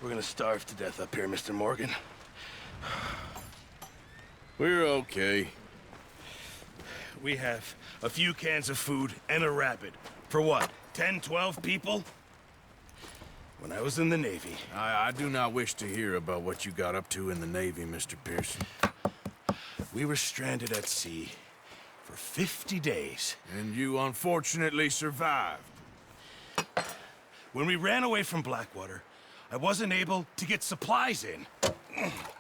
We're gonna starve to death up here, Mr. Morgan. We're okay. We have a few cans of food and a rabbit. For what, 10, 12 people? When I was in the Navy... I do not wish to hear about what you got up to in the Navy, Mr. Pearson. We were stranded at sea for 50 days. And you unfortunately survived. When we ran away from Blackwater, I wasn't able to get supplies in.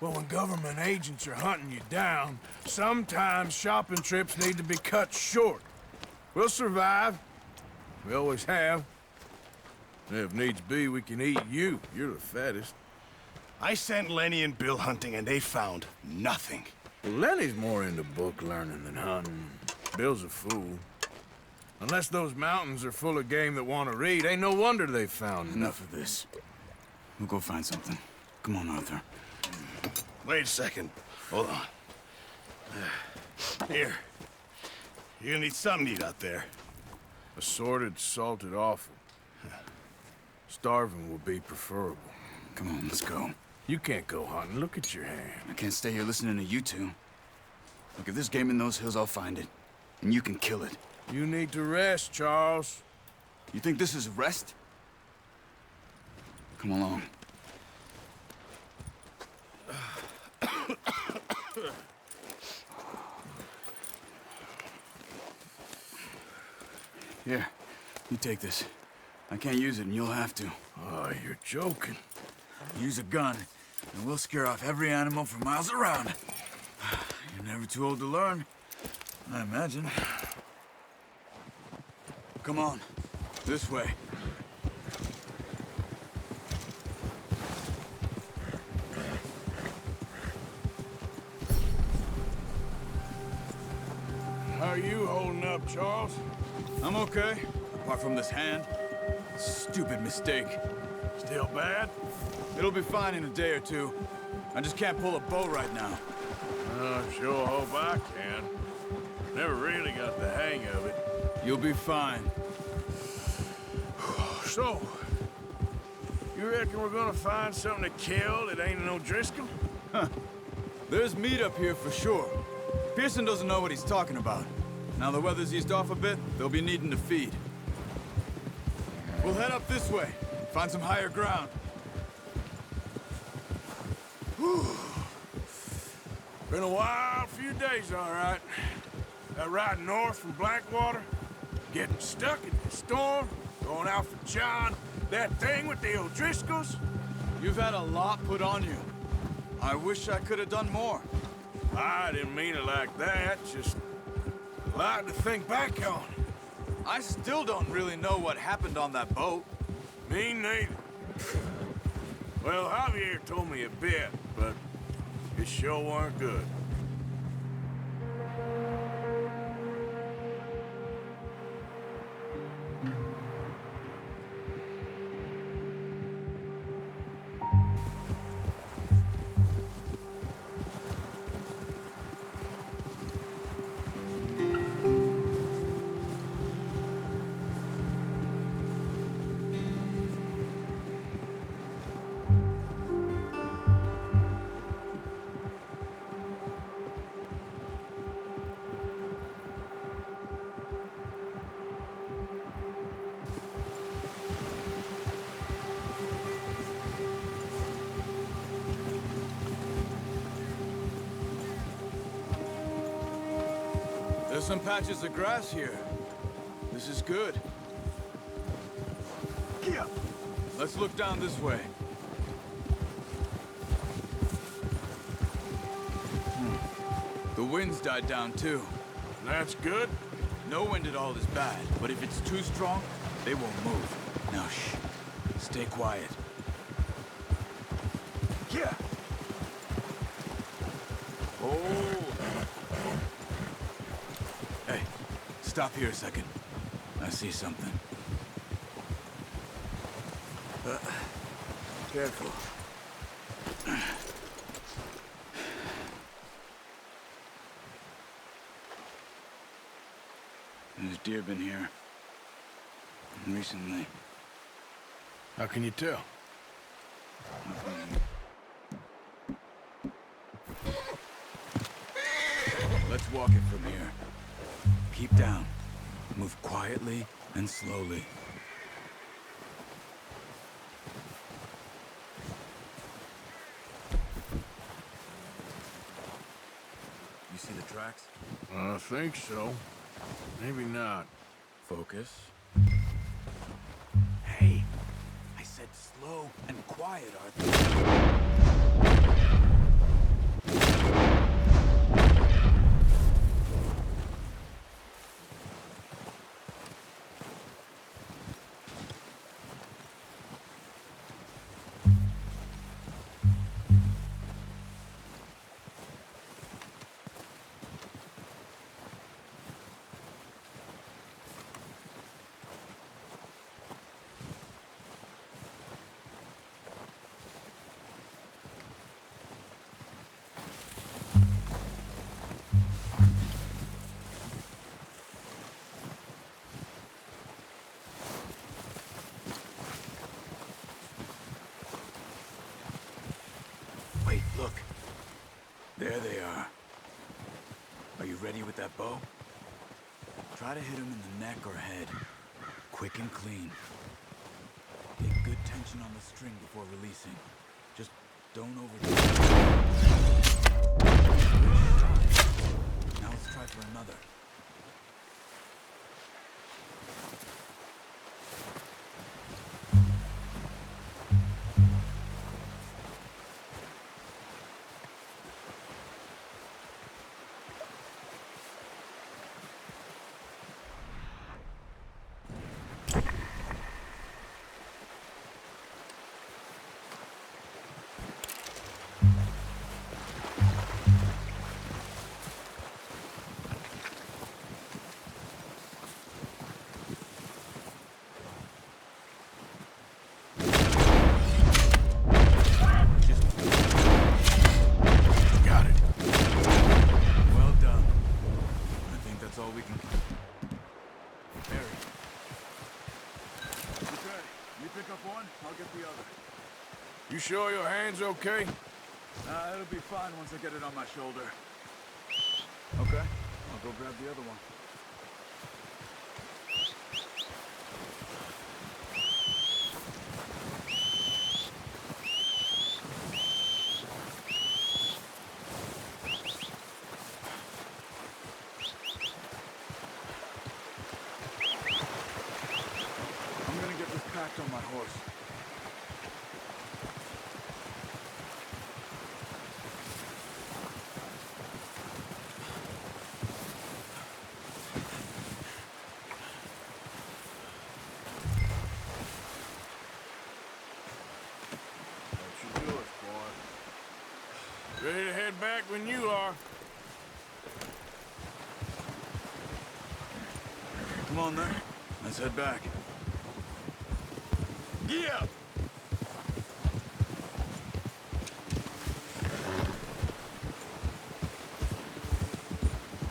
Well, when government agents are hunting you down, sometimes shopping trips need to be cut short. We'll survive. We always have. And if needs be, we can eat you. You're the fattest. I sent Lenny and Bill hunting, and they found nothing. Well, Lenny's more into book learning than hunting. Bill's a fool. Unless those mountains are full of game that want to read, ain't no wonder they found Enough of this. We'll go find something. Come on, Arthur. Wait a second. Hold on. Here. You're gonna need something to eat out there. Assorted, salted offal. Starving will be preferable. Come on, let's go. You can't go hunting. Look at your hand. I can't stay here listening to you two. Look, if there's game in those hills, I'll find it. And you can kill it. You need to rest, Charles. You think this is rest? Come along. Here, you take this. I can't use it, and you'll have to. Oh, you're joking. Use a gun, and we'll scare off every animal for miles around. You're never too old to learn, I imagine. Come on, this way. How are you holding up, Charles? I'm okay, apart from this hand. Stupid mistake. Still bad? It'll be fine in a day or two. I just can't pull a bow right now. I sure hope I can. Never really got the hang of it. You'll be fine. So, you reckon we're gonna find something to kill that ain't no Driscoll? There's meat up here for sure. Pearson doesn't know what he's talking about. Now the weather's eased off a bit, they'll be needing to feed. We'll head up this way, find some higher ground. Whew. Been a wild few days, all right. That ride north from Blackwater, getting stuck in the storm, going out for John, that thing with the O'Driscolls. You've had a lot put on you. I wish I could have done more. I didn't mean it like that, just a lot to think back on. I still don't really know what happened on that boat. Me neither. Well, Javier told me a bit, but it sure weren't good. There's some patches of grass here. This is good. Yeah. Let's look down this way. The wind's died down too. That's good. No wind at all is bad, but if it's too strong, they won't move. Now shh. Stay quiet. Yeah. Oh. Hey, stop here a second. I see something. Careful. There's deer been here. Recently. How can you tell? Let's walk it from here. Keep down. Move quietly and slowly. You see the tracks? I think so. Maybe not. Focus. Hey, I said slow and quiet, Arthur. Wait, look. There they are. Are you ready with that bow? Try to hit him in the neck or head. Quick and clean. Get good tension on the string before releasing. Just don't overdo it. Now let's try for another. You sure your hand's okay? It'll be fine once I get it on my shoulder. Okay, I'll go grab the other one. I'm gonna get this packed on my horse. Ready to head back when you are. Come on then, let's head back. Yeah!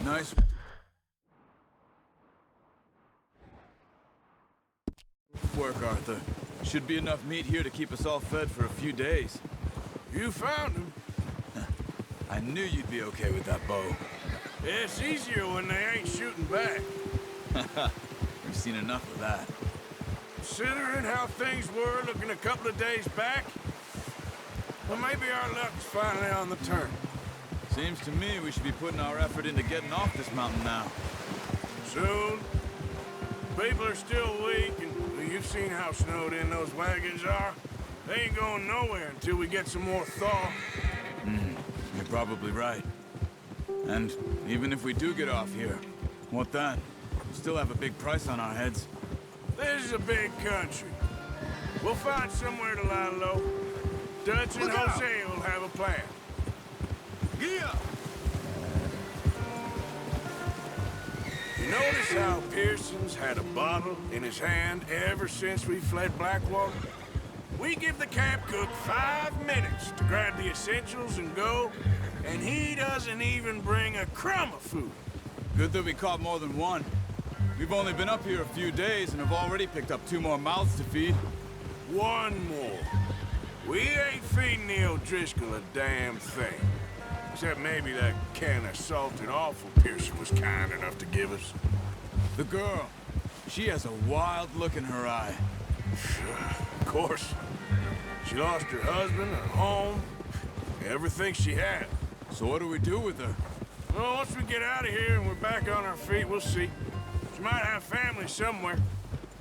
Nice work, Arthur. Should be enough meat here to keep us all fed for a few days. You found him. I knew you'd be okay with that bow. It's easier when they ain't shooting back. We've seen enough of that. Considering how things were looking a couple of days back, well, maybe our luck's finally on the turn. Seems to me we should be putting our effort into getting off this mountain now. Soon. People are still weak, and well, you've seen how snowed in those wagons are. They ain't going nowhere until we get some more thaw. You're probably right. And even if we do get off here, what then? We still have a big price on our heads. This is a big country. We'll find somewhere to lie low. Dutch and Jose will have a plan. Yeah! You notice how Pearson's had a bottle in his hand ever since we fled Blackwater? We give the camp cook 5 minutes to grab the essentials and go, and he doesn't even bring a crumb of food. Good that we caught more than one. We've only been up here a few days and have already picked up 2 more mouths to feed. 1 more. We ain't feeding the O'Driscoll a damn thing. Except maybe that can of salted offal Pearson was kind enough to give us. The girl. She has a wild look in her eye. Of course. She lost her husband, her home, everything she had. So what do we do with her? Well, once we get out of here and we're back on our feet, we'll see. She might have family somewhere.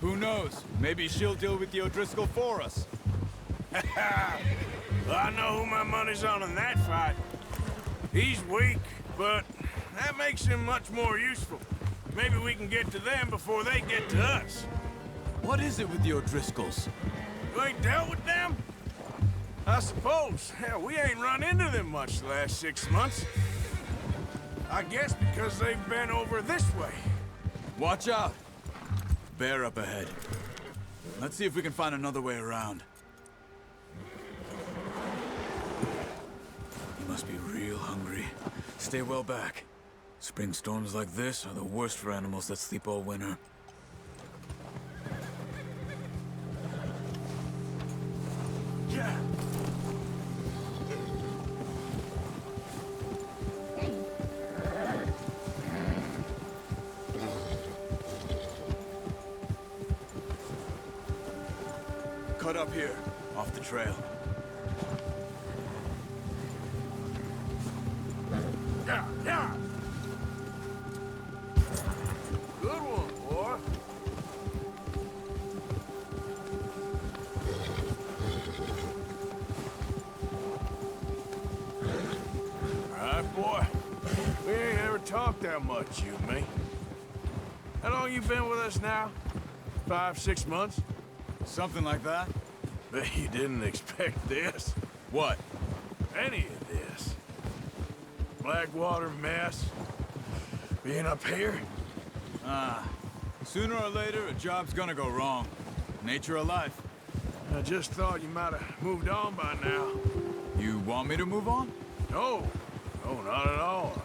Who knows? Maybe she'll deal with the O'Driscoll for us. Well, I know who my money's on in that fight. He's weak, but that makes him much more useful. Maybe we can get to them before they get to us. What is it with the O'Driscolls? You ain't dealt with them? I suppose. Hell, we ain't run into them much the last 6 months. I guess because they've been over this way. Watch out! Bear up ahead. Let's see if we can find another way around. You must be real hungry. Stay well back. Spring storms like this are the worst for animals that sleep all winter. Yeah. Cut up here, off the trail. Yeah, yeah. Good one, boy. All right, boy. We ain't ever talked that much, you and me. How long you been with us now? 5, 6 months? Something like that? Bet you didn't expect this. What? Any of this. Blackwater mess. Being up here? Sooner or later, a job's gonna go wrong. Nature of life. I just thought you might have moved on by now. You want me to move on? No. No, not at all.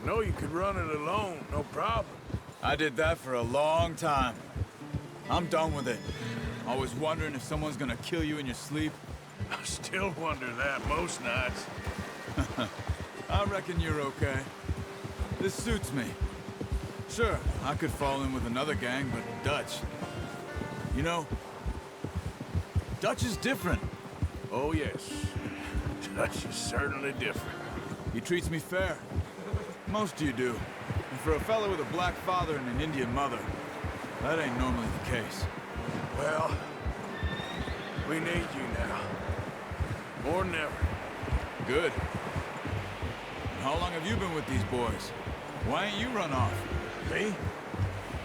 I know you could run it alone, no problem. I did that for a long time. I'm done with it. Always wondering if someone's gonna kill you in your sleep. I still wonder that most nights. I reckon you're okay. This suits me. Sure, I could fall in with another gang, but Dutch... You know, Dutch is different. Oh, yes. Dutch is certainly different. He treats me fair. Most of you do. And for a fella with a black father and an Indian mother, that ain't normally the case. Well, we need you now. More than ever. Good. And how long have you been with these boys? Why ain't you run off? Me?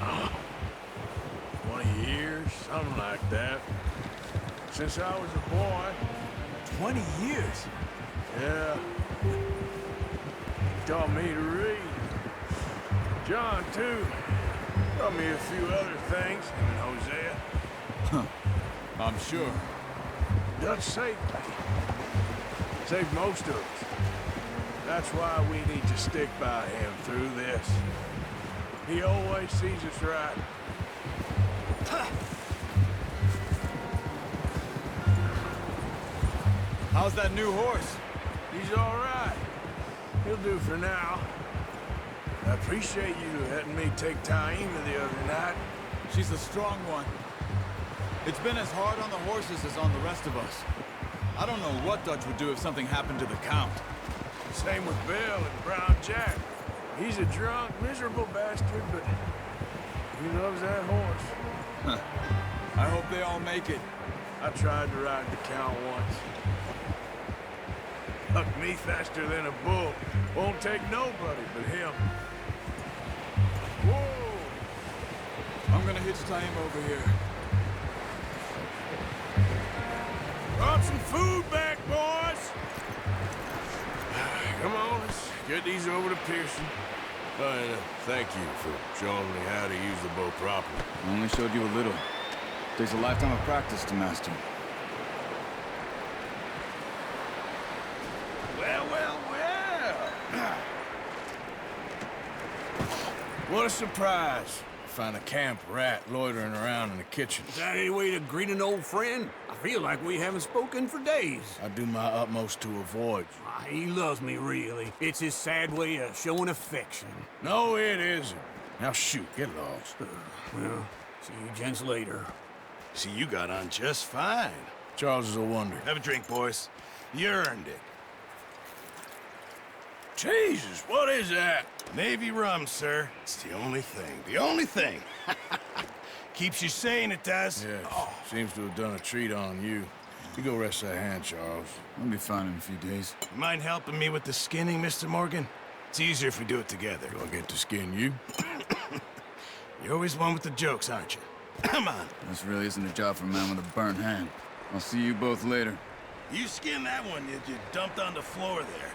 Oh, 20 years, something like that. Since I was a boy. 20 years? Yeah. He taught me to read. John, too. Taught me a few other things, him and Hosea. I'm sure. Dutch saved me. Saved most of us. That's why we need to stick by him through this. He always sees us right. How's that new horse? He's all right. He'll do for now. I appreciate you letting me take Taima the other night. She's a strong one. It's been as hard on the horses as on the rest of us. I don't know what Dutch would do if something happened to the Count. Same with Bill and Brown Jack. He's a drunk, miserable bastard, but he loves that horse. I hope they all make it. I tried to ride the Count once. Hucked me faster than a bull. Won't take nobody but him. Whoa! I'm gonna hitch Taima over here. Brought some food back, boys! Come on, let's get these over to Pearson. And thank you for showing me how to use the bow properly. I only showed you a little. Takes a lifetime of practice to master. Well, well, well! What a surprise. Find a camp rat loitering around in the kitchen. Is that any way to greet an old friend? I feel like we haven't spoken for days. I do my utmost to avoid you. He loves me, really. It's his sad way of showing affection. No, it isn't. Now shoot, get lost. Well, see you gents later. See, you got on just fine. Charles is a wonder. Have a drink, boys. You earned it. Jesus, what is that? Navy rum, sir. It's the only thing. The only thing. Keeps you sane, it does. Yes. Seems to have done a treat on you. You go rest that hand, Charles. I'll be fine in a few days. You mind helping me with the skinning, Mr. Morgan? It's easier if we do it together. Do I get to skin you? You're always one with the jokes, aren't you? Come on. This really isn't a job for a man with a burnt hand. I'll see you both later. You skinned that one you dumped on the floor there.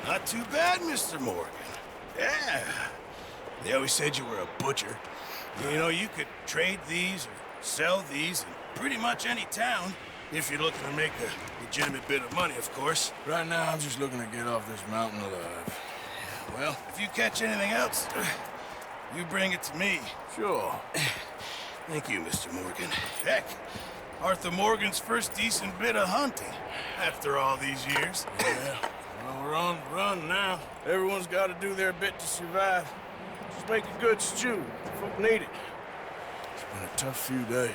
Not too bad, Mr. Morgan. Yeah. They always said you were a butcher. You know, you could trade these or sell these in pretty much any town, if you're looking to make a legitimate bit of money, of course. Right now, I'm just looking to get off this mountain alive. Well, if you catch anything else, you bring it to me. Sure. Thank you, Mr. Morgan. Heck, Arthur Morgan's first decent bit of hunting after all these years. Yeah. Well, we're on the run now. Everyone's got to do their bit to survive. Just make a good stew. Folk need it. It's been a tough few days.